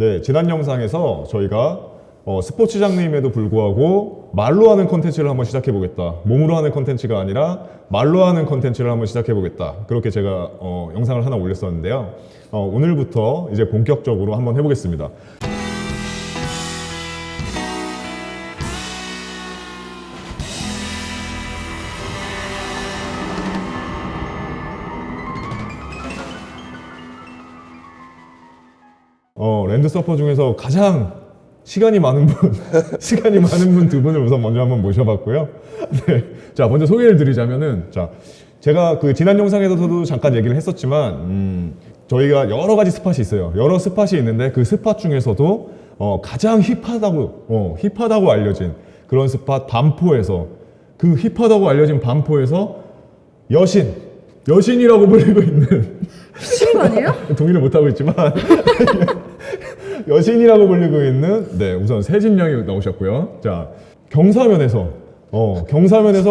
네, 지난 영상에서 저희가 스포츠 장르임에도 불구하고 말로 하는 컨텐츠를 한번 시작해 보겠다. 몸으로 하는 컨텐츠가 아니라 말로 하는 컨텐츠를 한번 시작해 보겠다. 그렇게 제가 영상을 하나 올렸었는데요. 오늘부터 이제 본격적으로 한번 해보겠습니다. 랜드서퍼 중에서 가장 시간이 많은 분, 시간이 많은 분 두 분을 우선 먼저 한번 모셔봤고요. 네. 자, 먼저 소개를 드리자면은, 자, 제가 그 지난 영상에서도 잠깐 얘기를 했었지만, 저희가 여러 가지 스팟이 있어요. 여러 스팟이 있는데 그 스팟 중에서도 가장 힙하다고 알려진 그런 스팟 반포에서 그 힙하다고 알려진 반포에서 여신이라고 불리고 있는 신 아니에요? 동의를 못하고 있지만 여신이라고 불리고 있는 네 우선 세진양이 나오셨고요. 자 경사면에서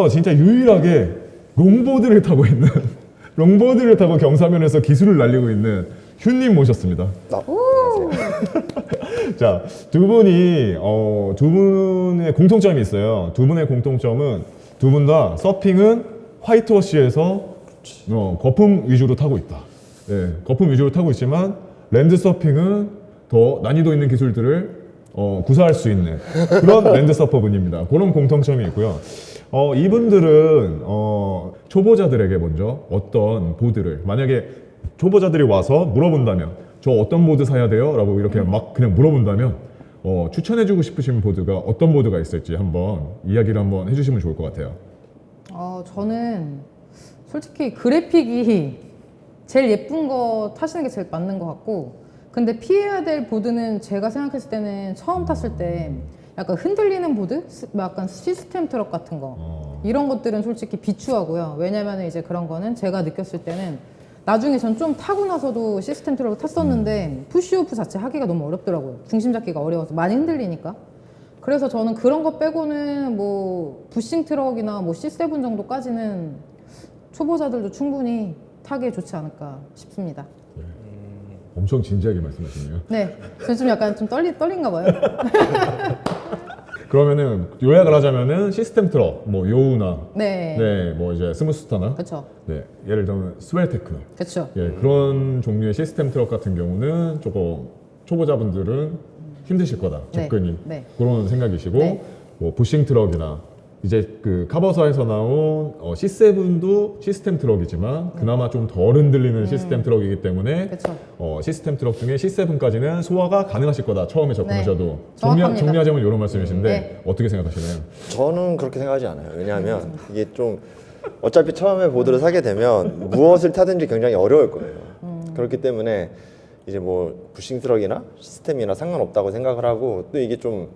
진짜 유일하게 롱보드를 타고 경사면에서 기술을 날리고 있는 휴님 모셨습니다. 자, 두 분의 공통점이 있어요. 두 분의 공통점은 두 분 다 서핑은 화이트워시에서 거품 위주로 타고 있다. 네, 거품 위주로 타고 있지만 랜드 서핑은 더 난이도 있는 기술들을 구사할 수 있는 그런 랜드 서퍼분입니다. 그런 공통점이 있고요. 이분들은 초보자들에게 먼저 어떤 보드를 만약에 초보자들이 와서 물어본다면 저 어떤 보드 사야 돼요? 라고 이렇게 막 그냥 물어본다면 추천해주고 싶으신 보드가 어떤 보드가 있을지 한번 이야기를 한번 해주시면 좋을 것 같아요. 저는 솔직히 그래픽이 제일 예쁜 거 타시는 게 제일 맞는 것 같고, 근데 피해야 될 보드는 제가 생각했을 때는 처음 탔을 때 약간 흔들리는 보드? 약간 시스템 트럭 같은 거 이런 것들은 솔직히 비추하고요. 왜냐면 이제 그런 거는 제가 느꼈을 때는 나중에 전 좀 타고 나서도 시스템 트럭을 탔었는데 푸시오프 자체 하기가 너무 어렵더라고요. 중심 잡기가 어려워서 많이 흔들리니까. 그래서 저는 그런 거 빼고는 뭐 부싱 트럭이나 뭐 C7 정도까지는 초보자들도 충분히 타기에 좋지 않을까 싶습니다. 엄청 진지하게 말씀하시네요. 네, 저 좀 약간 좀 떨린가 봐요. 그러면은 요약을 하자면은 시스템 트럭, 뭐 요우나, 네, 뭐 이제 스무스타나, 그렇죠, 네, 예를 들면 스웰테크, 그렇죠. 예, 그런 종류의 시스템 트럭 같은 경우는 조금 초보자분들은 힘드실 거다, 접근이 네. 그런 생각이시고, 네. 뭐 부싱 트럭이나 이제 그 카버사에서 나온 C7도 시스템 트럭이지만 그나마 좀 덜 흔들리는 시스템 트럭이기 때문에 그쵸. 시스템 트럭 중에 C7까지는 소화가 가능하실 거다 처음에 접근하셔도. 네, 정확합니다. 정리하자면 이런 말씀이신데 네. 어떻게 생각하시나요? 저는 그렇게 생각하지 않아요. 왜냐하면 이게 좀 어차피 처음에 보드를 사게 되면 무엇을 타든지 굉장히 어려울 거예요. 그렇기 때문에 이제 뭐 부싱 트럭이나 시스템이나 상관없다고 생각을 하고, 또 이게 좀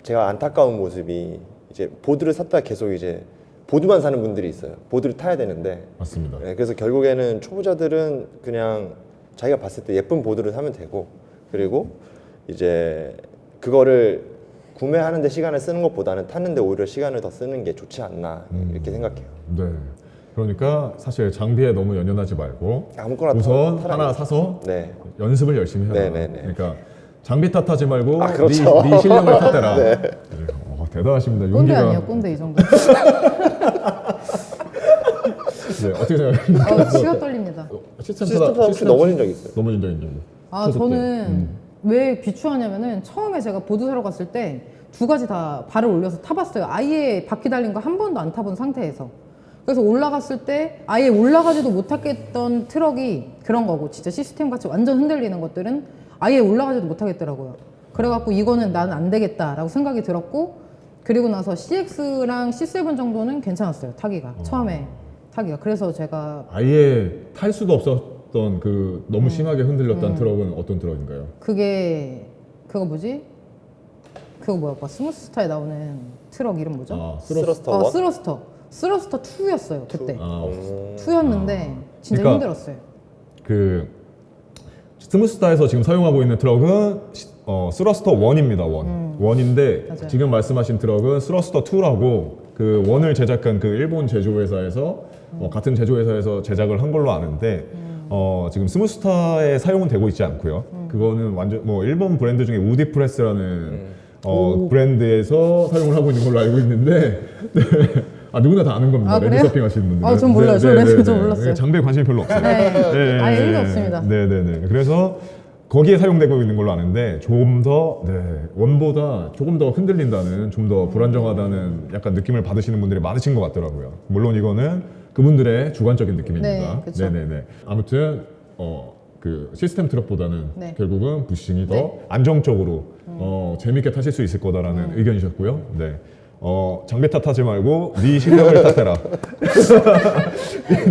제가 안타까운 모습이 이제 보드를 샀다 계속 이제 보드만 사는 분들이 있어요. 보드를 타야 되는데. 맞습니다. 네, 그래서 결국에는 초보자들은 그냥 자기가 봤을 때 예쁜 보드를 사면 되고, 그리고 이제 그거를 구매하는데 시간을 쓰는 것보다는 타는데 오히려 시간을 더 쓰는 게 좋지 않나 이렇게 생각해요. 네. 그러니까 사실 장비에 너무 연연하지 말고 아무거나 우선 타라. 하나 사서 네. 연습을 열심히 해라. 네네네. 그러니까 장비 탓하지 말고 그렇죠. 네 실력을 탓해라. 네. 대단하십니다. 꼰대 아니에요, 꼰대 이 정도. 네, 어떻게 생각하세요? 치가 떨립니다. 시스템 혹시 넘어진 적 있어요? 넘어진 적 있냐고. 저는 왜 비추하냐면은 처음에 제가 보드 사러 갔을 때 두 가지 다 발을 올려서 타봤어요. 아예 바퀴 달린 거 한 번도 안 타본 상태에서. 그래서 올라갔을 때 아예 올라가지도 못하겠던 트럭이 그런 거고, 진짜 시스템 같이 완전 흔들리는 것들은 아예 올라가지도 못하겠더라고요. 그래갖고 이거는 나는 안 되겠다라고 생각이 들었고, 그리고 나서 CX랑 C7 정도는 괜찮았어요, 타기가. 처음에 타기가. 그래서 제가 아예 탈 수도 없었던 그 너무 심하게 흔들렸던 트럭은 어떤 트럭인가요? 그거 뭐지? 그거 뭐야? 스무스타에 나오는 트럭 이름 뭐죠? 스러스터 원? 스러스터 2였어요 그때. 아, 2였는데 진짜 그러니까 힘들었어요. 그 스무스타에서 지금 사용하고 있는 트럭은 스러스터 1입니다. 원인데 맞아요. 지금 말씀하신 트럭은 스러스터 2라고 그 원을 제작한 그 일본 제조회사에서 같은 제조회사에서 제작을 한 걸로 아는데 지금 스무스타에 사용은 되고 있지 않고요. 그거는 완전 뭐 일본 브랜드 중에 우디 프레스라는 브랜드에서 사용을 하고 있는 걸로 알고 있는데 네. 아 누구나 다 아는 겁니다. 아, 랜드 그래요? 서핑 하시는 분들. 아, 전 몰라요. 저 랜드 좀 몰랐어요. 장비에 관심이 별로 없어요. 네. 아예 일도 없습니다. 네네네. 그래서 거기에 사용되고 있는 걸로 아는데 조금 더 원보다 조금 더 흔들린다는, 좀 더 불안정하다는 약간 느낌을 받으시는 분들이 많으신 것 같더라고요. 물론 이거는 그분들의 주관적인 느낌입니다. 네, 그쵸. 네네네. 아무튼 그 시스템 트럭보다는 네. 결국은 부싱이 더 네. 안정적으로 재밌게 타실 수 있을 거다라는 의견이셨고요. 네. 장비 탓하지 말고 네 실력을 탓해라.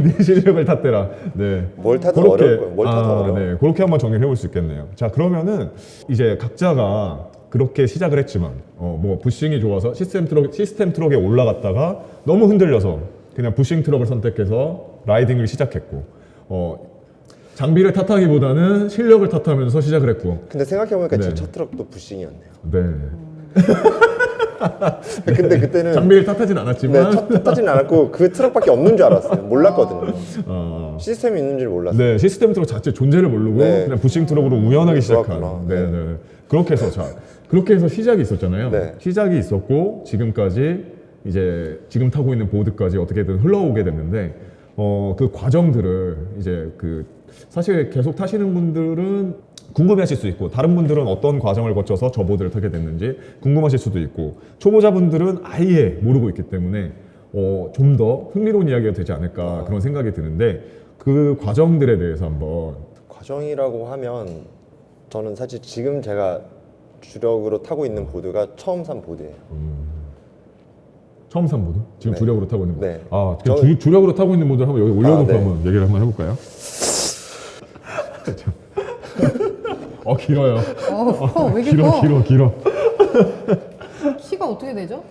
네 실력을 탓해라. 네. 뭘 타도 어려울 거예요. 뭘 타도 어려워. 네. 그렇게 한번 정리를 해볼 수 있겠네요. 자, 그러면은 이제 각자가 그렇게 시작을 했지만 뭐 부싱이 좋아서 시스템 트럭에 올라갔다가 너무 흔들려서 그냥 부싱 트럭을 선택해서 라이딩을 시작했고 장비를 탓하기보다는 실력을 탓하면서 시작을 했고. 근데 생각해보니까 네. 제 첫 트럭도 부싱이었네요. 네. 근데 그때는 장비를 탓하진 않았지만 첫 타지는 않았고 그 트럭밖에 없는 줄 알았어요. 몰랐거든요. 어, 시스템이 있는 줄 몰랐어요. 네, 시스템 트럭 자체 존재를 모르고 네. 그냥 부싱 트럭으로 우연하게 시작한. 그렇구나. 네, 네. 그렇게 해서 그렇게 해서 시작이 있었잖아요. 네. 시작이 있었고 지금까지 이제 지금 타고 있는 보드까지 어떻게든 흘러오게 됐는데 그 과정들을 이제 사실 계속 타시는 분들은 궁금해하실 수 있고 다른 분들은 어떤 과정을 거쳐서 저 보드를 타게 됐는지 궁금하실 수도 있고 초보자분들은 아예 모르고 있기 때문에 좀 더 흥미로운 이야기가 되지 않을까 그런 생각이 드는데 그 과정들에 대해서 한번. 과정이라고 하면 저는 사실 지금 제가 주력으로 타고 있는 보드가 처음 산 보드예요. 처음 산 보드? 지금 네. 주력으로 타고 있는 보드? 네. 아, 그럼 주력으로 타고 있는 보드를 한번 여기 올려놓고 네. 한번 얘기를 한번 해볼까요? 길어요. 왜 이렇게 커? 길어. 키가 어떻게 되죠?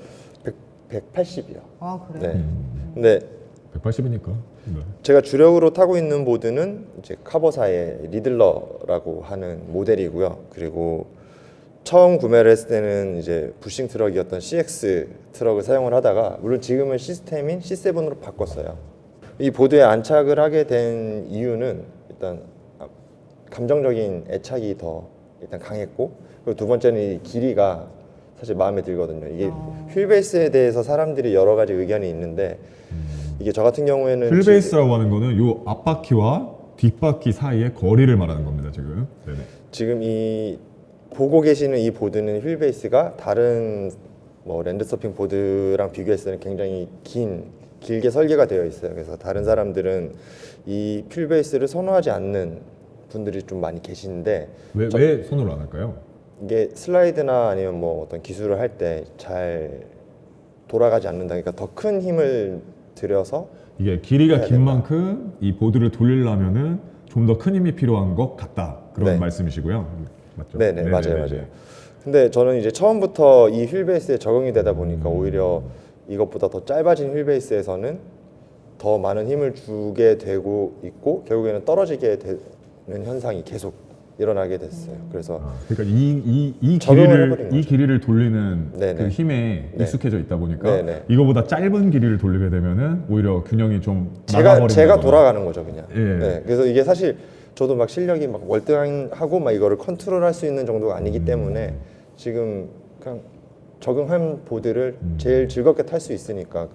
180이요. 아, 그래요? 네. 근데 180이니까. 네. 제가 주력으로 타고 있는 보드는 이제 카보사의 리들러라고 하는 모델이고요. 그리고 처음 구매를 했을 때는 이제 부싱 트럭이었던 CX 트럭을 사용을 하다가 물론 지금은 시스템인 C7으로 바꿨어요. 이 보드에 안착을 하게 된 이유는 일단 감정적인 애착이 더 일단 강했고 그리고 두 번째는 이 길이가 사실 마음에 들거든요. 이게 휠베이스에 대해서 사람들이 여러 가지 의견이 있는데 이게 저 같은 경우에는 휠베이스라고 하는 거는 요 앞바퀴와 뒷바퀴 사이의 거리를 말하는 겁니다, 지금. 네네. 지금 이 보고 계시는 이 보드는 휠베이스가 다른 뭐 랜드서핑 보드랑 비교했을 때는 굉장히 길게 설계가 되어 있어요. 그래서 다른 사람들은 이 휠베이스를 선호하지 않는 분들이 좀 많이 계시는데 왜 선호를 안 할까요? 이게 슬라이드나 아니면 뭐 어떤 기술을 할 때 잘 돌아가지 않는다. 그러니까 더 큰 힘을 들여서 이게 길이가 해야 긴 된다. 만큼 이 보드를 돌리려면은 좀 더 큰 힘이 필요한 것 같다. 그런 네. 말씀이시고요. 맞죠? 네네 맞아요. 근데 저는 이제 처음부터 이 휠베이스에 적응이 되다 보니까 오히려 이것보다 더 짧아진 휠베이스에서는 더 많은 힘을 주게 되고 있고 결국에는 떨어지게 되는 현상이 계속 일어나게 됐어요. 그래서 그러니까 이 적용을 해버린 이 거죠. 길이를 돌리는 네네. 그 힘에 네. 익숙해져 있다 보니까 네네. 이거보다 짧은 길이를 돌리게 되면은 오히려 균형이 좀 나가버린다거나. 제가 돌아가는 거죠 그냥. 예. 네, 그래서 이게 사실 저도 막 실력이 막 월등하고 막 이거를 컨트롤할 수 있는 정도가 아니기 때문에 지금 그냥 적응한 보드를 제일 즐겁게 탈 수 있으니까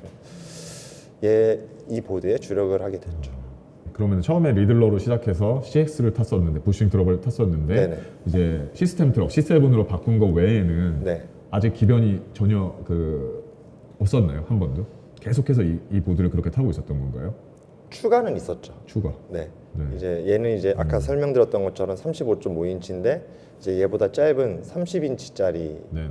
이 보드에 주력을 하게 됐죠. 그러면 처음에 리들러로 시작해서 CX를 탔었는데 부싱 트럭을 탔었는데 네네. 이제 시스템 트럭 C7으로 바꾼 거 외에는 네. 아직 기변이 전혀 없었나요? 한 번도? 계속해서 이 보드를 그렇게 타고 있었던 건가요? 추가는 있었죠. 추가. 네. 네. 이제 얘는 이제 아까 설명드렸던 것처럼 35.5인치인데 이제 얘보다 짧은 30인치짜리 네네.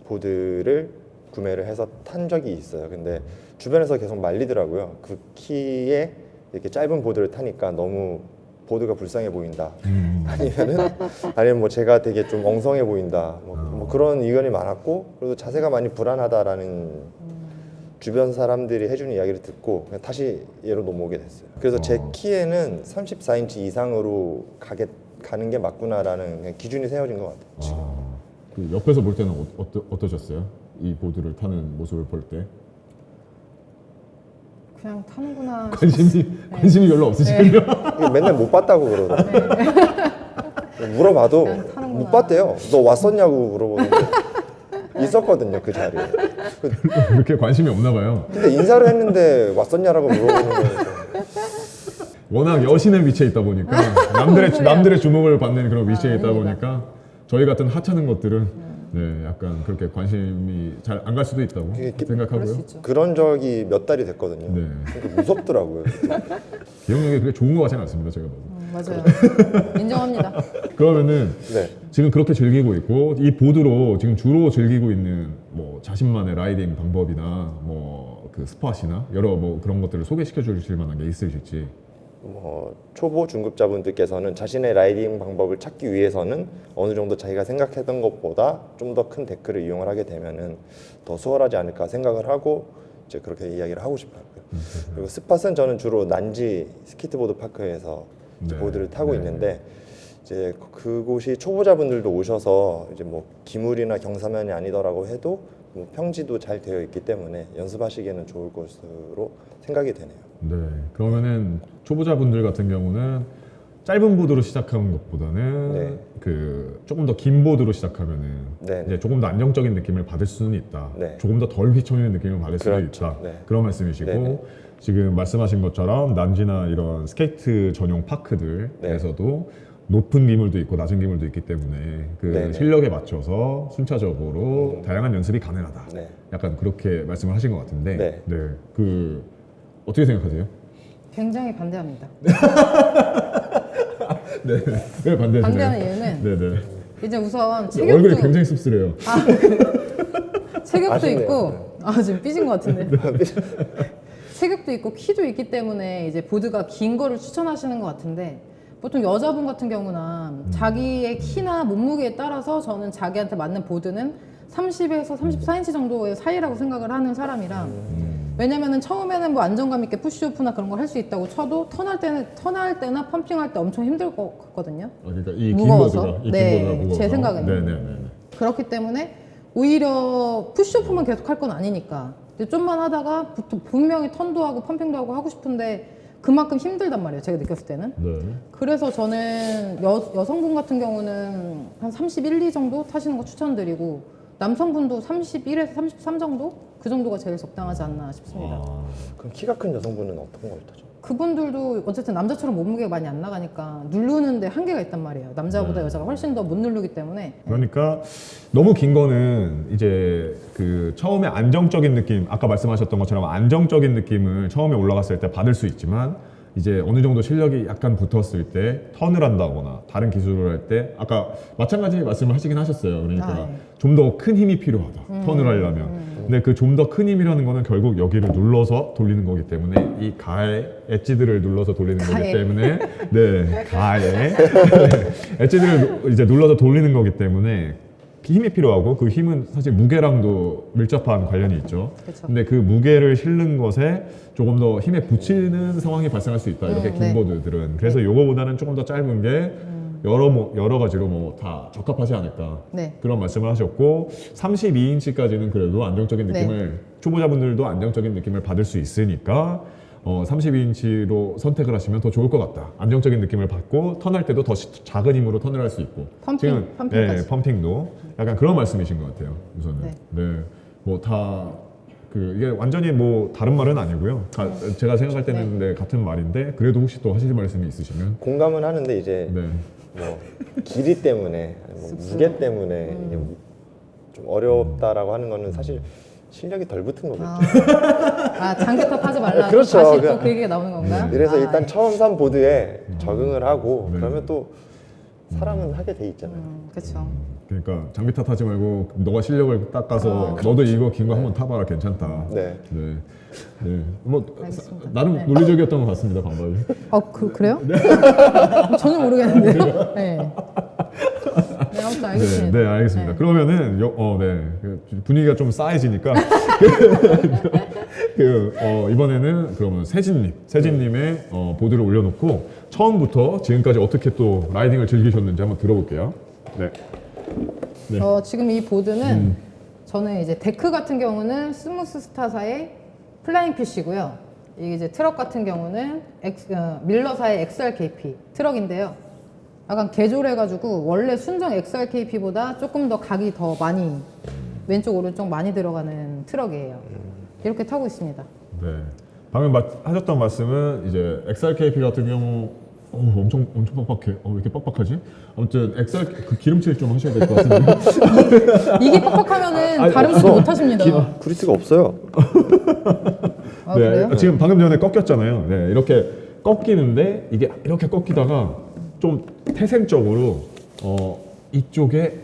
보드를 구매를 해서 탄 적이 있어요. 근데 주변에서 계속 말리더라고요. 그 키에 이렇게 짧은 보드를 타니까 너무 보드가 불쌍해 보인다. 아니면 뭐 제가 되게 좀 엉성해 보인다. 뭐 그런 의견이 많았고 그리고 자세가 많이 불안하다라는 주변 사람들이 해주는 이야기를 듣고 그냥 다시 얘로 넘어오게 됐어요. 그래서 제 키에는 34인치 이상으로 가는 게 맞구나라는 그냥 기준이 세워진 것 같아요. 지금. 그 옆에서 볼 때는 어떠셨어요? 이 보드를 타는 모습을 볼 때 그냥 타는구나. 관심이 별로 없으시군요. 이게 맨날 못 봤다고 그러더라고요. 물어봐도 그냥 타는구나. 못 봤대요. 너 왔었냐고 물어보는데 있었거든요 그 자리에. 그렇게 관심이 없나 봐요. 근데 인사를 했는데 왔었냐라고 물어보는 거예요. 워낙 여신의 위치에 있다 보니까 남들의 주목을 받는 그런 위치에 있다 아닙니다. 보니까 저희 같은 하찮은 것들은 네, 약간 그렇게 관심이 잘 안 갈 수도 있다고 그럴 수 생각하고요. 있죠. 그런 적이 몇 달이 됐거든요. 네. 그러니까 무섭더라고요. 기억력이 그렇게 좋은 것 같지는 않습니다, 제가 봐도. 맞아요. 인정합니다. 그러면은 네. 지금 그렇게 즐기고 있고 이 보드로 지금 주로 즐기고 있는 뭐 자신만의 라이딩 방법이나 뭐 그 스팟이나 여러 뭐 그런 것들을 소개시켜 주실 만한 게 있으실지. 뭐 초보 중급자분들께서는 자신의 라이딩 방법을 찾기 위해서는 어느 정도 자기가 생각했던 것보다 좀 더 큰 데크를 이용을 하게 되면은 더 수월하지 않을까 생각을 하고 이제 그렇게 이야기를 하고 싶어요. 그리고 스팟은 저는 주로 난지 스케이트보드 파크에서 이제 네. 보드를 타고 네. 있는데 이제 그곳이 초보자분들도 오셔서 이제 뭐 기물이나 경사면이 아니더라고 해도 뭐 평지도 잘 되어 있기 때문에 연습하시기에는 좋을 것으로 생각이 되네요. 네. 그러면은 초보자분들 같은 경우는 짧은 보드로 시작하는 것보다는 네. 그 조금 더 긴 보드로 시작하면은 네. 이제 조금 더 안정적인 느낌을 받을 수는 있다. 네. 조금 더 덜 휘청이는 느낌을 받을 수도 그렇죠. 있다. 네. 그런 말씀이시고 네, 네. 지금 말씀하신 것처럼 난지나 이런 스케이트 전용 파크들에서도 높은 기물도 있고 낮은 기물도 있기 때문에 그 네, 네. 실력에 맞춰서 순차적으로 다양한 연습이 가능하다. 네. 약간 그렇게 말씀을 하신 것 같은데, 네. 그 어떻게 생각하세요? 굉장히 반대합니다. 네, 왜 반대하시나요? 반대하는 이유는 네네. 이제 우선 얼굴이 체격도 굉장히 씁쓸해요. 체격도 아쉽네요. 있고 지금 삐진 것 같은데 체격도 있고 키도 있기 때문에 이제 보드가 긴 거를 추천하시는 것 같은데 보통 여자분 같은 경우나 자기의 키나 몸무게에 따라서 저는 자기한테 맞는 보드는 30에서 34인치 정도의 사이라고 생각을 하는 사람이라 왜냐면은 처음에는 뭐 안정감 있게 푸시오프나 그런 걸 할 수 있다고 쳐도 턴할 때나 펌핑할 때 엄청 힘들 것 같거든요. 그러니까 이 무거워서? 긴보드가 이 네, 긴보드가 무거워서. 제 생각에는. 네네네. 그렇기 때문에 오히려 푸시오프만 계속 할 건 아니니까 근데 좀만 하다가 분명히 턴도 하고 펌핑도 하고 싶은데 그만큼 힘들단 말이에요. 제가 느꼈을 때는. 네. 그래서 저는 여성분 같은 경우는 한 31, 2 정도 타시는 거 추천드리고 남성분도 31에서 33 정도? 그 정도가 제일 적당하지 않나 싶습니다. 아, 그럼 키가 큰 여성분은 어떤 걸 타죠? 그분들도 어쨌든 남자처럼 몸무게가 많이 안 나가니까 누르는데 한계가 있단 말이에요. 남자보다 네. 여자가 훨씬 더 못 누르기 때문에. 그러니까 너무 긴 거는 이제 그 처음에 안정적인 느낌, 아까 말씀하셨던 것처럼 안정적인 느낌을 처음에 올라갔을 때 받을 수 있지만 이제 어느 정도 실력이 약간 붙었을 때 턴을 한다거나 다른 기술을 할 때 아까 마찬가지 말씀을 하시긴 하셨어요. 그러니까 네. 좀 더 큰 힘이 필요하다. 턴을 하려면. 근데 그 좀 더 큰 힘이라는 거는 결국 여기를 눌러서 돌리는 거기 때문에 이 가에 엣지들을 눌러서 돌리는 거기 가에. 때문에 네, 가에 엣지들을 이제 눌러서 돌리는 거기 때문에 힘이 필요하고 그 힘은 사실 무게랑도 밀접한 관련이 있죠. 그쵸. 근데 그 무게를 실는 것에 조금 더 힘에 붙이는 상황이 발생할 수 있다. 이렇게 긴 네. 보드들은. 그래서 요거보다는 조금 더 짧은 게 여러 가지로 뭐 다 적합하지 않을까. 네. 그런 말씀을 하셨고 32인치까지는 그래도 안정적인 느낌을 초보자분들도 안정적인 느낌을 받을 수 있으니까 32인치로 선택을 하시면 더 좋을 것 같다. 안정적인 느낌을 받고 턴할 때도 더 작은 힘으로 턴을 할 수 있고 펌핑까지. 네, 펌핑도 약간 그런 말씀이신 것 같아요. 우선은 네, 뭐 다 그 이게 완전히 뭐 다른 말은 아니고요. 제가 생각할 때는 네, 같은 말인데 그래도 혹시 또 하실 말씀이 있으시면 공감은 하는데 이제 네. 뭐 길이 때문에 뭐 무게 때문에 이게 좀 어렵다라고 하는 거는 사실 실력이 덜 붙은 거겠죠. 장기 탓하지 말라. 그렇죠. 다시 또 그냥- 그 얘기가 나오는 건가요? 그래서 일단 예. 처음 산 보드에 적응을 하고 네. 그러면 또 사람은 하게 돼 있잖아요. 그렇죠. 그러니까 장비 탓하지 말고 너가 실력을 닦아서 너도 이거 긴 거 한번 타봐라 괜찮다. 네. 네. 네. 뭐 알겠습니다. 나름 네. 논리적이었던 것 같습니다 방법이. 그래요? 전혀 모르겠는데요. 네. 네, 아무튼 네, 알겠습니다. 네 알겠습니다. 네. 그러면은 그 분위기가 좀 싸해지니까 이번에는 그러면 세진님의 보드를 올려놓고 처음부터 지금까지 어떻게 또 라이딩을 즐기셨는지 한번 들어볼게요. 네. 네. 지금 이 보드는 저는 이제 데크 같은 경우는 스무스 스타사의 플라잉 피쉬고요. 이게 이제 트럭 같은 경우는 밀러사의 XRKP 트럭인데요. 약간 개조해가지고 원래 순정 XRKP보다 조금 더 각이 더 많이 왼쪽 오른쪽 많이 들어가는 트럭이에요. 이렇게 타고 있습니다. 네. 방금 하셨던 말씀은 이제 XRKP 같은 경우 엄청 빡빡해. 왜 이렇게 빡빡하지? 아무튼 XR 그 기름칠 좀 하셔야 될 것 같은데. 이게 빡빡하면은 아니, 다른 것도 못 하십니다. 그리스가 없어요. 아, 그래요? 지금 방금 전에 꺾였잖아요. 네, 이렇게 꺾이는데 이게 이렇게 꺾이다가 좀 태생적으로 이쪽에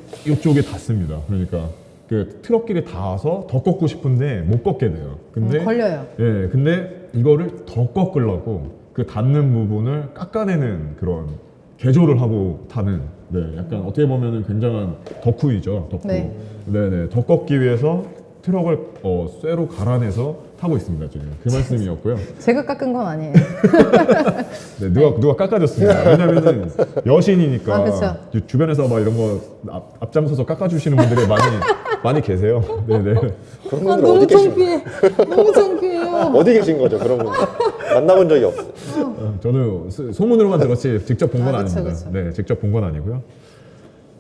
닿습니다. 그러니까 그 트럭끼리 닿아서 더 꺾고 싶은데 못 꺾게 돼요. 근데 걸려요. 예, 근데 이거를 더 꺾으려고 그 닿는 부분을 깎아내는 그런 개조를 하고 타는 약간 어떻게 보면은 굉장한 덕후이죠. 덕후. 네. 네네. 더 꺾기 위해서 트럭을 쇠로 갈아내서 타고 있습니다. 지금 그 말씀이었고요. 제가 깎은 건 아니에요. 네, 누가 깎아줬습니다. 왜냐면은 여신이니까 아, 그쵸. 주변에서 막 이런 거 앞장서서 깎아주시는 분들이 많이 계세요. 네네. 그런 아, 분들 너무 어디 계신 창피해. 너무 창피해요. 어디 계신 거죠? 그런 분들 만나본 적이 없어요. 저는 소문으로만 들었지 직접 본 건 아, 그쵸, 아닙니다. 그쵸. 네, 직접 본 건 아니고요.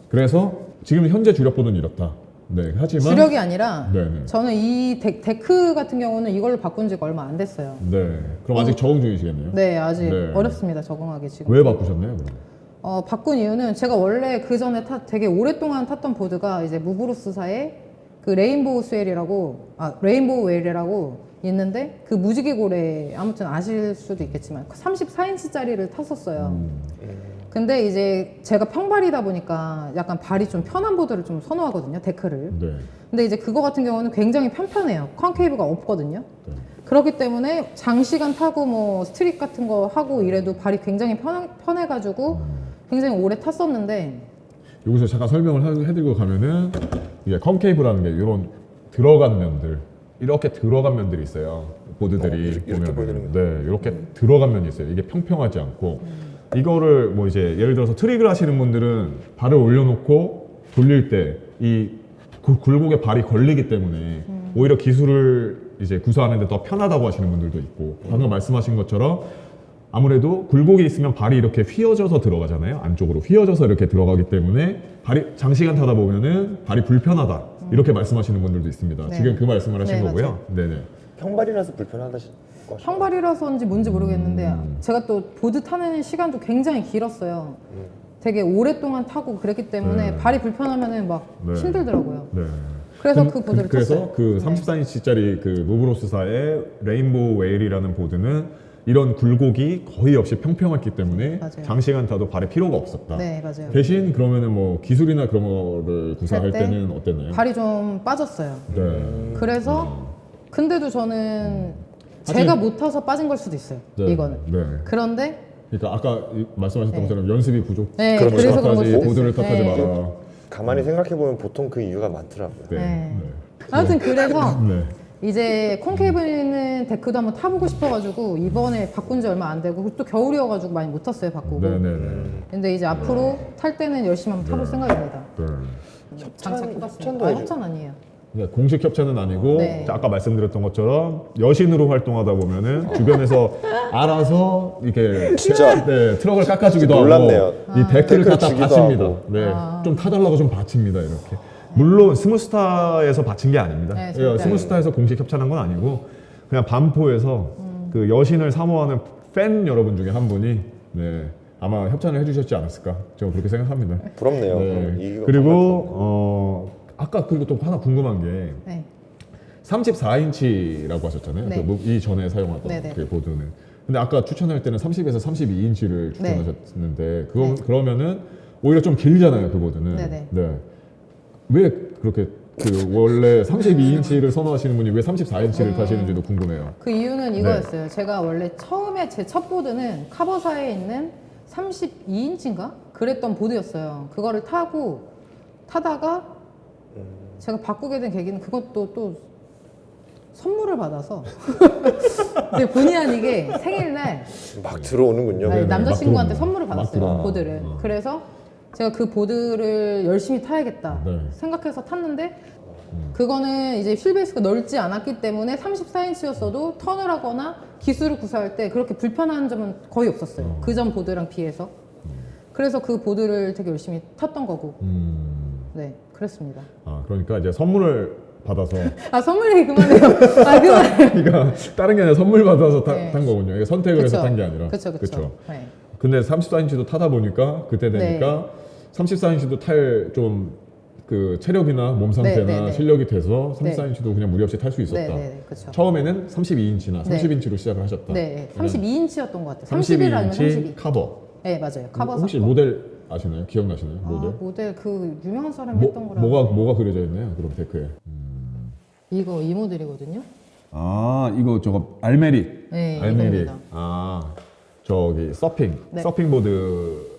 그래서 지금 현재 주력보는 이렇다. 네, 하지만 주력이 아니라 네네. 저는 이 데크 같은 경우는 이걸로 바꾼 지가 얼마 안 됐어요. 네, 그럼 아직 적응 중이시겠네요. 네, 아직 네. 어렵습니다. 적응하기 지금. 왜 바꾸셨나요? 그럼? 바꾼 이유는 제가 원래 그 전에 되게 오랫동안 탔던 보드가 이제 무브로스사의 그 레인보우 레인보우 웨일이라고 있는데 그 무지개 고래 아무튼 아실 수도 있겠지만 34인치짜리를 탔었어요. 근데 이제 제가 평발이다 보니까 약간 발이 좀 편한 보드를 좀 선호하거든요, 데크를. 네. 근데 이제 그거 같은 경우는 굉장히 편편해요. 컨케이브가 없거든요. 네. 그렇기 때문에 장시간 타고 뭐 스트릿 같은 거 하고 이래도 발이 굉장히 편해가지고 굉장히 오래 탔었는데 여기서 잠깐 설명을 해드리고 가면은 이게 컨케이브라는 게 이런 들어간 면들 이렇게 들어간 면들이 있어요. 보드들이 이렇게 보면은. 보여드리면. 네, 이렇게 들어간 면이 있어요. 이게 평평하지 않고 이거를 뭐 이제 예를 들어서 트릭을 하시는 분들은 발을 올려놓고 돌릴 때 이 굴곡에 발이 걸리기 때문에 오히려 기술을 이제 구사하는데 더 편하다고 하시는 분들도 있고 방금 말씀하신 것처럼 아무래도 굴곡이 있으면 발이 이렇게 휘어져서 들어가잖아요. 안쪽으로 휘어져서 이렇게 들어가기 때문에 발이 장시간 타다 보면은 발이 불편하다 이렇게 말씀하시는 분들도 있습니다. 네. 지금 그 말씀을 하신 네, 거고요. 네네. 평발이라서 불편하다시. 평발이라서인지 뭔지 모르겠는데 제가 또 보드 타는 시간도 굉장히 길었어요. 되게 오랫동안 타고 그랬기 때문에 네. 발이 불편하면은 막 네. 힘들더라고요. 네. 그래서 그 보드를 그래서 탔어요. 그 34인치짜리 그 무브로스사의 레인보우 웨일이라는 보드는 이런 굴곡이 거의 없이 평평했기 때문에 맞아요. 장시간 타도 발에 필요가 없었다. 네, 맞아요. 대신 그러면은 뭐 기술이나 그런 거를 구사할 할 때 때는 어땠나요? 발이 좀 빠졌어요. 네. 그래서 근데도 저는 사실- 제가 못 타서 빠진 걸 수도 있어요. 네. 이거는. 네. 그런데 그러니까 아까 말씀하셨던 네. 것처럼 연습이 부족. 네, 그렇죠. 그래서 그런 걸 탓하지, 수도 보드를 있어요. 탓하지 네. 마라. 가만히 생각해 보면 보통 그 이유가 많더라고요. 네. 네. 아무튼 그래서 네. 이제 콘케이브 있는 데크도 한번 타보고 싶어가지고 이번에 바꾼 지 얼마 안 되고 또 겨울이어가지고 많이 못 탔어요, 바꾸고. 네네네. 근데 이제 앞으로 탈 때는 열심히 한번 타볼 네. 생각입니다. 네. 장착해봤습니다. 협찬도 아, 해줘. 협찬 아니에요. 네, 공식 협찬은 아니고 네. 아까 말씀드렸던 것처럼 여신으로 활동하다 보면은 주변에서 알아서 이렇게 진짜 트럭을 깎아주기도 하고 놀랍네요. 이 데크를 데크를 갖다 주기도 받칩니다. 하고. 네, 좀 타달라고 좀 받칩니다 이렇게. 물론 스무스타에서 받친 게 아닙니다. 네, 예, 절대 스무스타에서 공식 협찬한 건 아니고 그냥 반포에서 그 여신을 사모하는 팬 여러분 중에 한 분이 네, 아마 협찬을 해주셨지 않았을까 저는 그렇게 생각합니다. 부럽네요. 네. 이거 그리고 아까 그리고 또 하나 궁금한 게 네. 34인치라고 하셨잖아요. 네. 그 이전에 사용하던 네네. 그 보드는. 근데 아까 추천할 때는 30에서 32인치를 네. 추천하셨는데 네. 그러면은 오히려 좀 길잖아요, 그 보드는. 네네. 네. 왜 그렇게 그 원래 32인치를 선호하시는 분이 왜 34인치를 타시는지도 궁금해요. 그 이유는 이거였어요. 제가 원래 처음에 제 첫 보드는 카버사에 있는 32인치인가? 그랬던 보드였어요. 그거를 타다가 제가 바꾸게 된 계기는 그것도 또 선물을 받아서 근데 본의 아니게 생일날 막 들어오는군요. 아니, 네네, 남자친구한테 막 선물을 들어오는 받았어요. 막 들어오는 보드를. 거. 그래서 제가 그 보드를 열심히 타야겠다 네. 생각해서 탔는데 그거는 이제 휠베이스가 넓지 않았기 때문에 34인치였어도 턴을 하거나 기술을 구사할 때 그렇게 불편한 점은 거의 없었어요. 그 전 보드랑 비해서. 그래서 그 보드를 되게 열심히 탔던 거고. 네, 그랬습니다. 아, 그러니까 이제 선물을 받아서 아, 선물 얘기 그만해요. 아, 그만해요. 그러니까 다른 게 아니라 선물 받아서 네. 탄 거군요. 이게 선택을 해서 그쵸. 탄 게 아니라. 그쵸. 그쵸. 네. 근데 34인치도 타다 보니까 그때 되니까 34인치도 탈 좀 그 체력이나 몸 상태나 네, 네, 네. 실력이 돼서 네. 34인치도 그냥 무리 없이 탈 수 있었다. 네, 그쵸. 처음에는 32인치나 네. 30인치로 시작을 하셨다. 네, 32인치였던 것 같아요. 31 아니면 32인치 32. 카버. 네, 맞아요. 카버 혹시 사건. 모델 아시나요? 기억나시나요? 모델? 아, 모델 그 유명한 사람이 했던 거라. 뭐가 그려져 있나요? 그럼 데크에. 이거 이 모델이거든요. 아, 이거 저거 알메릭. 네, 알메릭. 이겁니다. 아, 저기 서핑. 네. 서핑보드.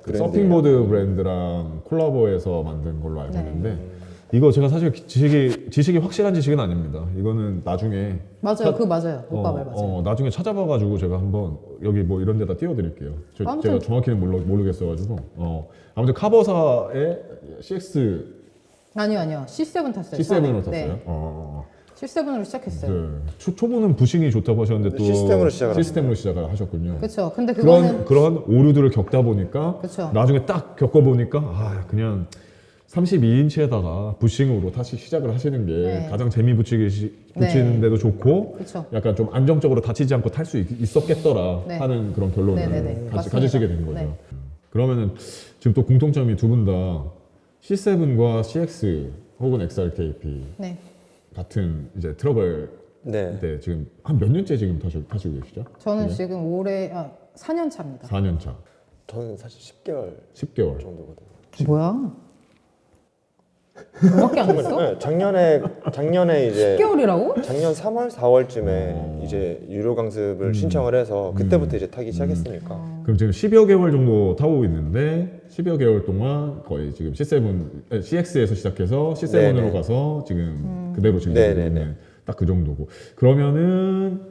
그 브랜드예요. 서핑보드 브랜드랑 콜라보해서 만든 걸로 알고 네. 있는데 이거 제가 사실 지식이 확실한 지식은 아닙니다. 이거는 나중에 맞아요, 그거 맞아요. 오빠 말 맞아요. 나중에 찾아봐가지고 제가 한번 여기 뭐 이런 데다 띄워드릴게요. 아무튼- 제가 정확히는 모르겠어가지고 아무튼 카버사의 CX 아니요. C7 탔어요. C7으로 처음에. 탔어요. 네, C7으로 시작했어요. 네. 초보는 부싱이 좋다고 하셨는데 또 시스템으로 시작을 시스템으로 시작을 하셨군요. 그렇죠. 근데 그거는 그런 오류들을 겪다 보니까 그쵸. 나중에 딱 겪어보니까 그냥 32인치에다가 부싱으로 다시 시작을 하시는 게 네. 가장 재미 붙이는 데도 좋고 그쵸. 약간 좀 안정적으로 다치지 않고 탈 수 있었겠더라 네. 하는 그런 결론을 네네네. 맞습니다. 가지시게 된 거죠. 네. 그러면은 지금 또 공통점이 두 분 다 C7과 CX 혹은 XRKP 네. 같은 이제 트러블 네. 때 지금 한 몇 년째 지금 타시고 계시죠? 저는 네. 지금 올해 4년 차입니다. 4년 차, 저는 사실 10개월 10개월. 정도거든요. 뭐야? 그거밖에 안 됐어? 네, 작년에 이제 10개월이라고? 작년 3월, 4월쯤에 이제 유료 강습을 신청을 해서 그때부터 이제 타기 시작했으니까. 그럼 지금 10여 개월 정도 타고 있는데 10여 개월 동안 거의 지금 CX에서 시작해서 C7으로 네네. 가서 지금 그대로 지금 네네네. 딱 그 정도고 그러면은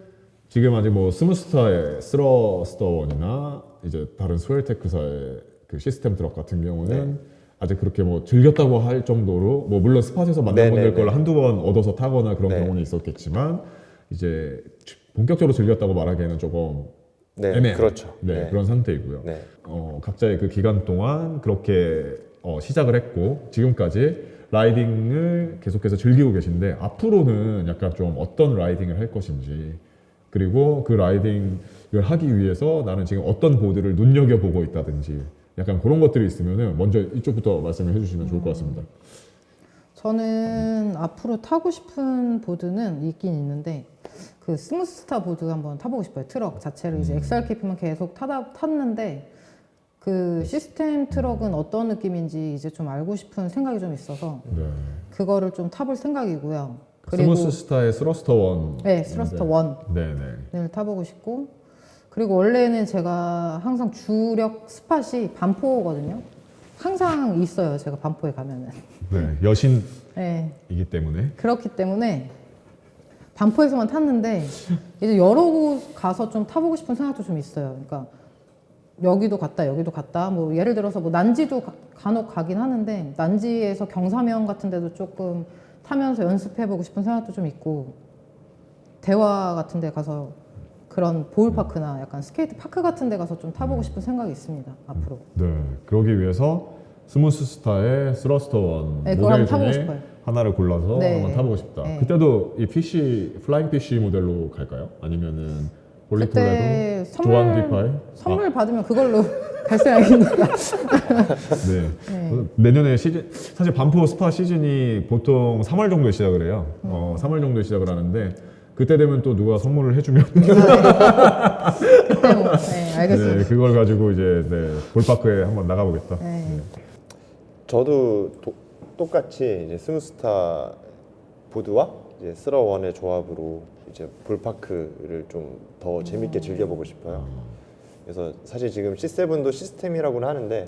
지금 아직 뭐 스무스타의 스러스터원이나 이제 다른 스웰테크사의 그 시스템 트럭 같은 경우는 아직 그렇게 뭐 즐겼다고 할 정도로 뭐 물론 스팟에서 만난 분들 네네네. 걸 한두 번 얻어서 타거나 그런 네. 경우는 있었겠지만 이제 본격적으로 즐겼다고 말하기에는 조금 네, 애매한 그렇죠. 네, 네. 그런 상태이고요. 네. 각자의 그 기간 동안 그렇게 시작을 했고 지금까지 라이딩을 계속해서 즐기고 계신데 앞으로는 약간 좀 어떤 라이딩을 할 것인지 그리고 그 라이딩을 하기 위해서 나는 지금 어떤 보드를 눈여겨보고 있다든지 약간 그런 것들이 있으면은 먼저 이쪽부터 말씀을 해주시면 좋을 것 같습니다. 저는 앞으로 타고 싶은 보드는 있긴 있는데 그 스무스타 보드 한번 타보고 싶어요. 트럭 자체를 이제 XRKP만 계속 탔는데 그 시스템 트럭은 어떤 느낌인지 이제 좀 알고 싶은 생각이 좀 있어서 네. 그거를 좀 타볼 생각이고요. 그리고 스무스스타의 스러스터 원. 네, 스러스터 원을 네네. 타보고 싶고 그리고 원래는 제가 항상 주력 스팟이 반포거든요. 항상 있어요. 제가 반포에 가면은. 네. 여신이기 네. 때문에. 그렇기 때문에 반포에서만 탔는데 이제 여러 곳 가서 좀 타보고 싶은 생각도 좀 있어요. 그러니까 여기도 갔다 뭐 예를 들어서 뭐 난지도 간혹 가긴 하는데 난지에서 경사면 같은 데도 조금 타면서 연습해보고 싶은 생각도 좀 있고 대화 같은 데 가서 그런 보울파크나 약간 스케이트 파크 같은 데 가서 좀 타보고 싶은 생각이 있습니다. 앞으로. 네. 그러기 위해서 스무스스타의 스러스터 원 네, 그걸 모델 한번 타보고 중에 싶어요. 하나를 골라서 네. 한번 타보고 싶다. 네. 그때도 이 PC 플라잉 PC 모델로 갈까요? 아니면은 그때 폴리톨레도 조안 디파이? 선물 받으면 그걸로 갈 생각입니다. 네. 네. 내년에 시즌 사실 반포 스파 시즌이 보통 3월 정도에 시작을 해요. 3월 정도에 시작을 하는데 그때 되면 또 누가 선물을 해주면 그때 뭐, 네, 알겠습니다. 네, 그걸 가지고 이제 볼파크에 한번 나가보겠다. 네. 저도 똑같이 이제 스무스타 보드와 이제 스러원의 조합으로 이제 볼파크를 좀 더 재밌게 즐겨보고 싶어요. 그래서 사실 지금 C7도 시스템이라고는 하는데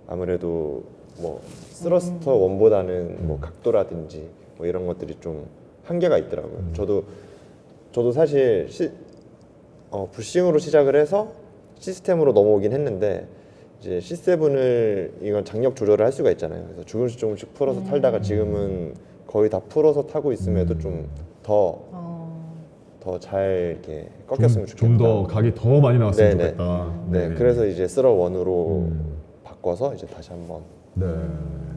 아무래도 뭐 스러스터 원보다는 뭐 각도라든지 뭐 이런 것들이 좀 한계가 있더라고요. 저도 사실 부싱으로 시작을 해서 시스템으로 넘어오긴 했는데 이제 C7을 이건 장력 조절을 할 수가 있잖아요. 그래서 조금씩 풀어서 탈다가 지금은 거의 다 풀어서 타고 있음에도 좀 더 더 잘 이렇게 꺾였으면 좋겠다. 좀 더 각이 더 많이 나왔으면 네네. 좋겠다. 네, 그래서 이제 쓰러 원으로 바꿔서 이제 다시 한번 네.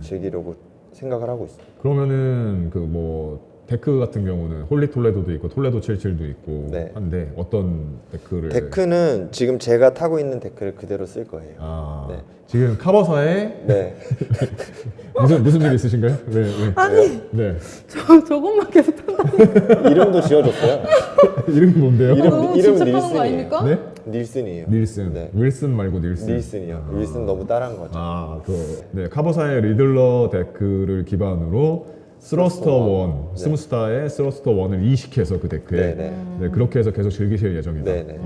즐기려고 생각을 하고 있어요. 그러면은 그 뭐 데크 같은 경우는 홀리 톨레도도 있고 톨레도 77도 있고 네. 한데 어떤 데크를 데크는 지금 제가 타고 있는 데크를 그대로 쓸 거예요. 아 네. 지금 카버사에 네. 무슨 일 있으신가요? 네. 아니 네. 저것만 계속 탄다. 이름도 지어줬어요. 이름이 뭔데요? 이름 진짜 타는 거 닐슨이에요. 아닙니까? 네? 닐슨이에요. 닐슨. 네. 윌슨 말고 닐슨. 닐슨이요. 윌슨 너무 따라한 거죠. 네, 카버사의 리들러 데크를 기반으로 스러스터 원, 네. 스무스타의 스러스터 원을 이식해서 그 데크에 네네. 네, 그렇게 해서 계속 즐기실 예정이다. 네네.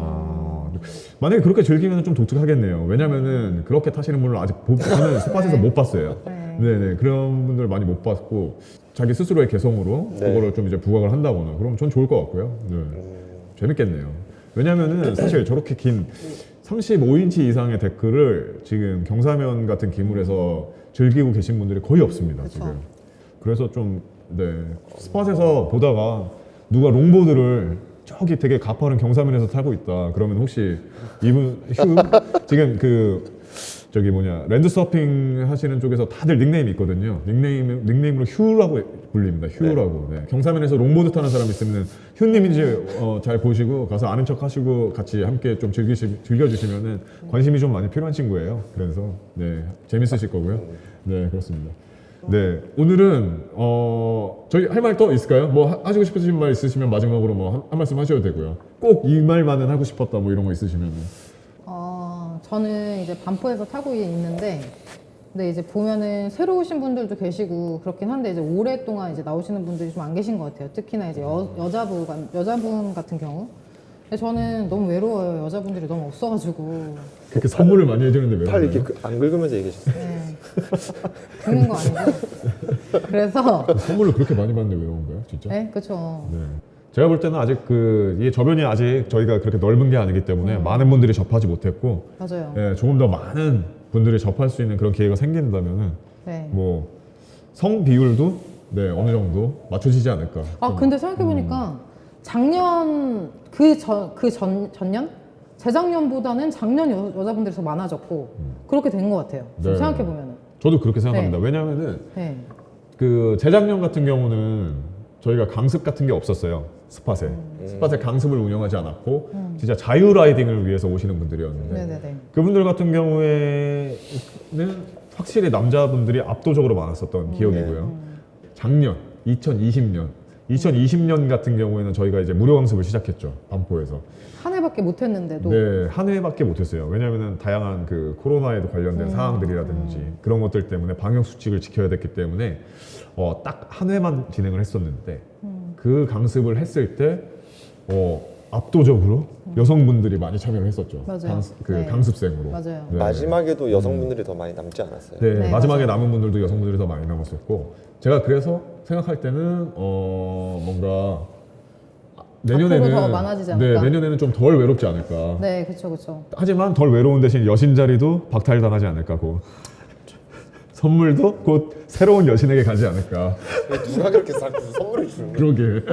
만약에 그렇게 즐기면 좀 독특하겠네요. 왜냐면은 그렇게 타시는 분을 아직 저는 스팟에서 못 봤어요. 네네 그런 분들 많이 못 봤고 자기 스스로의 개성으로 네. 그거를 좀 이제 부각을 한다거나 그러면 전 좋을 것 같고요. 네. 재밌겠네요. 왜냐면은 사실 저렇게 긴 35인치 이상의 데크를 지금 경사면 같은 기물에서 즐기고 계신 분들이 거의 없습니다. 그쵸. 지금. 그래서 좀 네, 스팟에서 보다가 누가 롱보드를 저기 되게 가파른 경사면에서 타고 있다. 그러면 혹시 이분 지금 그 저기 뭐냐 랜드 서핑 하시는 쪽에서 다들 닉네임이 있거든요. 닉네임으로 휴라고 불립니다. 휴라고. 네. 경사면에서 롱보드 타는 사람 있으면 휴님인지 잘 보시고 가서 아는 척 하시고 같이 함께 좀 즐겨주시면은 관심이 좀 많이 필요한 친구예요. 그래서 네 재밌으실 거고요. 네 그렇습니다. 네 오늘은 저희 할 말 더 있을까요? 뭐 하시고 싶으신 말 있으시면 마지막으로 뭐 한 말씀 하셔도 되고요. 꼭 이 말만은 하고 싶었다 뭐 이런 거 있으시면은. 저는 이제 반포에서 타고 있는데, 근데 이제 보면은 새로 오신 분들도 계시고 그렇긴 한데 이제 오랫동안 이제 나오시는 분들이 좀 안 계신 것 같아요. 특히나 이제 여자분 같은 경우. 근데 저는 너무 외로워요. 여자분들이 너무 없어가지고. 그렇게 선물을 많이 해주는데 왜 팔 그러나요? 이렇게 안 긁으면서 얘기하셨어요. 네. 듣는 거 아니고. 그래서 선물을 그렇게 많이 받는데 왜 그런 거예요? 진짜? 네, 그렇죠. 네. 제가 볼 때는 아직 이 저변이 아직 저희가 그렇게 넓은 게 아니기 때문에 많은 분들이 접하지 못했고 맞아요. 예, 조금 더 많은 분들이 접할 수 있는 그런 기회가 생긴다면은 네. 뭐 성 비율도 네, 어느 정도 맞춰지지 않을까. 근데 생각해보니까 작년 전년? 재작년보다는 작년 여자분들이 더 많아졌고 그렇게 된 것 같아요. 지금 네. 생각해보면은. 저도 그렇게 생각합니다. 왜냐하면은 네. 그 재작년 같은 경우는 저희가 강습 같은 게 없었어요. 스팟에. 스팟에 강습을 운영하지 않았고 진짜 자유 라이딩을 위해서 오시는 분들이었는데 네네네. 그분들 같은 경우에는 확실히 남자분들이 압도적으로 많았었던 기억이고요. 작년 2020년 같은 경우에는 저희가 이제 무료 강습을 시작했죠. 반포에서. 한 해밖에 못했는데도. 네, 한 해밖에 못했어요. 왜냐하면 다양한 그 코로나에도 관련된 사항들이라든지 그런 것들 때문에 방역 수칙을 지켜야 됐기 때문에 딱 한 회만 진행을 했었는데 그 강습을 했을 때 압도적으로 여성분들이 많이 참여를 했었죠. 맞아요. 네. 강습생으로. 맞아요. 네. 마지막에도 여성분들이 더 많이 남지 않았어요. 네, 네, 마지막에 맞아요. 남은 분들도 여성분들이 더 많이 남았었고 제가 그래서 생각할 때는 뭔가 내년에는 더 많아지지 않을까? 네, 내년에는 좀 덜 외롭지 않을까. 네, 그쵸, 그쵸. 하지만 덜 외로운 대신 여신 자리도 박탈당하지 않을까. 곧 선물도 곧 새로운 여신에게 가지 않을까. 누가 그렇게 자꾸 선물을 주는 거예요? 그러게.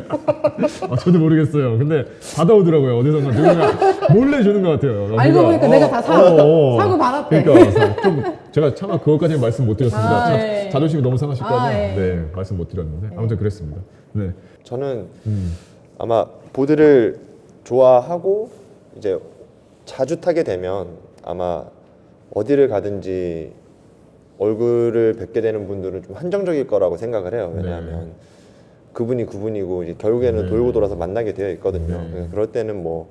저도 모르겠어요. 근데 받아오더라고요. 어디선가 누군가 몰래 주는 것 같아요. 알고 보니까 내가 다 사고 받았대. 그러니까 좀 제가 차마 그것까지는 말씀 못 드렸습니다. 네. 자존심이 너무 상하실 거면 네. 네, 말씀 못 드렸는데 아무튼 그랬습니다. 네. 저는 아마 보드를 좋아하고 이제 자주 타게 되면 아마 어디를 가든지 얼굴을 뵙게 되는 분들은 좀 한정적일 거라고 생각을 해요. 왜냐하면 그분이 그분이고 이제 결국에는 네. 돌고 돌아서 만나게 되어 있거든요. 네. 그래서 그럴 때는 뭐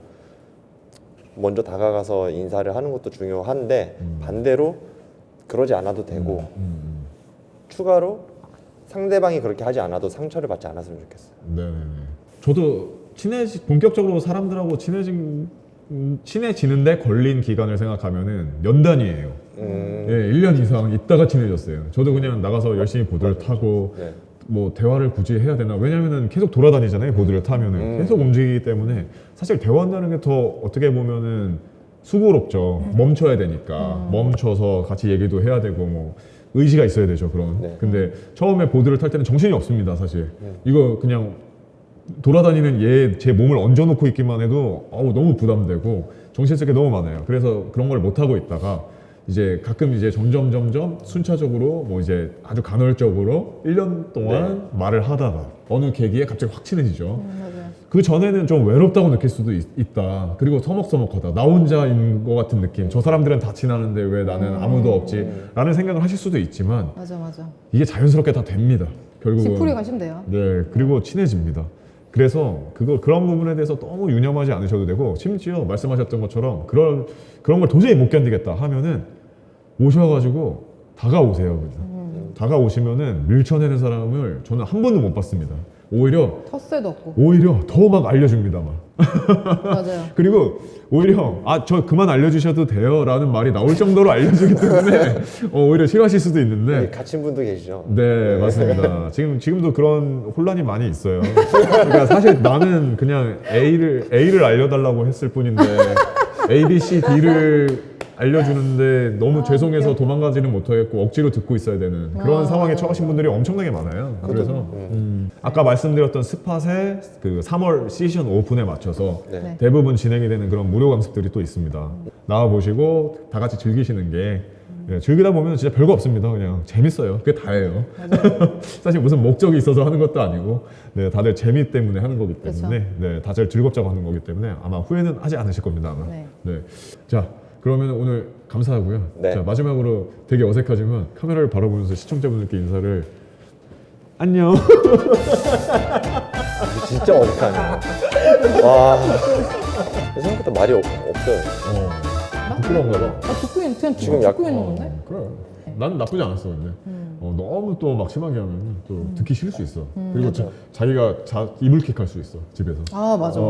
먼저 다가가서 인사를 하는 것도 중요한데 반대로 그러지 않아도 되고 추가로 상대방이 그렇게 하지 않아도 상처를 받지 않았으면 좋겠어요. 네. 저도 본격적으로 사람들하고 친해지는데 걸린 기간을 생각하면은 연 단위예요. 예, 1년 이상 있다가 친해졌어요. 저도 그냥 나가서 열심히 보드를 타고 네. 뭐 대화를 굳이 해야 되나? 왜냐면은 계속 돌아다니잖아요. 보드를 타면은 계속 움직이기 때문에 사실 대화한다는 게 더 어떻게 보면은 수고롭죠. 멈춰야 되니까 멈춰서 같이 얘기도 해야 되고 뭐 의지가 있어야 되죠. 그런. 네. 근데 처음에 보드를 탈 때는 정신이 없습니다. 사실 이거 그냥 돌아다니는 제 몸을 얹어놓고 있기만 해도 너무 부담되고 정신 쓸 게 너무 많아요. 그래서 그런 걸 못 하고 있다가 이제 가끔 이제 점점 순차적으로 뭐 이제 아주 간헐적으로 1년 동안 말을 하다가 어느 계기에 갑자기 확 친해지죠. 맞아요. 그 전에는 좀 외롭다고 느낄 수도 있다. 그리고 서먹서먹하다. 나 혼자인 것 같은 느낌. 저 사람들은 다 친하는데 왜 나는 아무도 없지? 라는 생각을 하실 수도 있지만 맞아. 이게 자연스럽게 다 됩니다. 결국은. 지풀이 가시면 돼요. 네, 그리고 친해집니다. 그래서 그런 부분에 대해서 너무 유념하지 않으셔도 되고, 심지어 말씀하셨던 것처럼 그런 걸 도저히 못 견디겠다 하면은 오셔가지고 다가오세요. 그냥. 다가오시면은 밀쳐내는 사람을 저는 한 번도 못 봤습니다. 오히려 텃세도 없고. 더 막 알려줍니다. 막. 맞아요. 그리고 오히려 저 그만 알려주셔도 돼요라는 말이 나올 정도로 알려주기 때문에 오히려 싫어하실 수도 있는데. 갇힌 분도 계시죠? 네, 맞습니다. 지금도 그런 혼란이 많이 있어요. 그러니까 사실 나는 그냥 A를 알려달라고 했을 뿐인데 A, B, C, D를 알려주는데 너무 죄송해서 도망가지는 못하겠고 억지로 듣고 있어야 되는 그런 상황에 처하신 분들이 엄청나게 많아요. 그래서 아까 말씀드렸던 스팟의 그 3월 시즌 오픈에 맞춰서 네. 대부분 진행이 되는 그런 무료 강습들이 또 있습니다. 나와 보시고 다 같이 즐기시는 게 즐기다 보면 진짜 별거 없습니다. 그냥 재밌어요. 그게 다예요. 사실 무슨 목적이 있어서 하는 것도 아니고 다들 재미 때문에 하는 거기 때문에 다들 즐겁자고 하는 거기 때문에 아마 후회는 하지 않으실 겁니다. 아마. 네. 자, 그러면 오늘 감사하고요. 네. 자, 마지막으로 되게 어색하지만 카메라를 바라보면서 시청자분들께 인사를 안녕. 이게 진짜 어색하네. 와. 생각보다 말이 없어요. 부끄러운가 봐. 듣고 있는 그냥 지금 듣고 있는 건데. 그래. 나는 나쁘지 않았어 근데 너무 또 막 심하게 하면 또 듣기 싫을 수 있어. 그리고 자기가 이불킥 할 수 있어 집에서. 아 맞아.